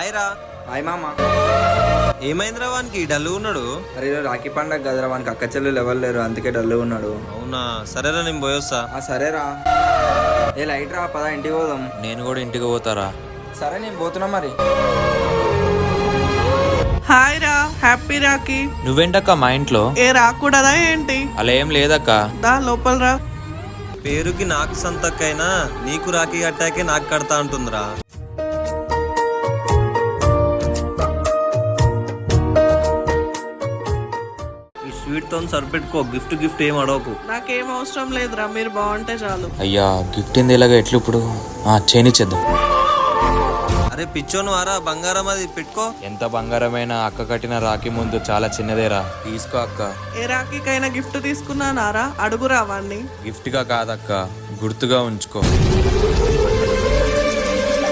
Hi రా. Hi మామ. ఏమైందిరా వానికి డల్లు ఉన్నాడు? అరే రాఖీ పండగ కదరా, వానికి అక్క చెల్లెలు ఎవరు లేరు, అందుకే డల్లు ఉన్నాడు. అవునా, సరేరా నేను పోయొస్తా. సరేరా. ఏ లైట్ రా, పదా ఇంటికి పోదాం. నేను కూడా ఇంటికి పోతారా. సరే నేను పోతున్నా మరి. హాయ్ రా, హ్యాపీ రాఖీ. నువ్వేంటక్క మా ఇంట్లో? ఏ రాకూడదా ఏంటి? అలా ఏం లేదక్క. దా లోపల రా. పేరుకి నాకు సంతక్కైనా నీకు రాఖీ కట్టాకే నాకు కడతా అంటుందిరా. ఈ స్వీట్ తో సరిపెట్టుకో, గిఫ్ట్ ఏం అడవకు. నాకేం అవసరం లేదురా, మీరు బాగుంటే చాలు. అయ్యా గిఫ్ట్ ఏంది ఇలాగా ఎట్లు ఇప్పుడు చేనిచ్చేద్దాం. అరే పిచ్చోను వారా, బంగారం అది పెట్టుకో. ఎంత బంగారమైనా అక్క కట్టిన రాఖీ ముందు చాలా చిన్నదేరా. తీసుకో అక్క. ఏ రాఖీకైనా గిఫ్ట్ తీసుకున్నానారా? అడుగురా వాణ్ణి. గిఫ్ట్ గా కాదక్క, గుర్తుగా ఉంచుకో.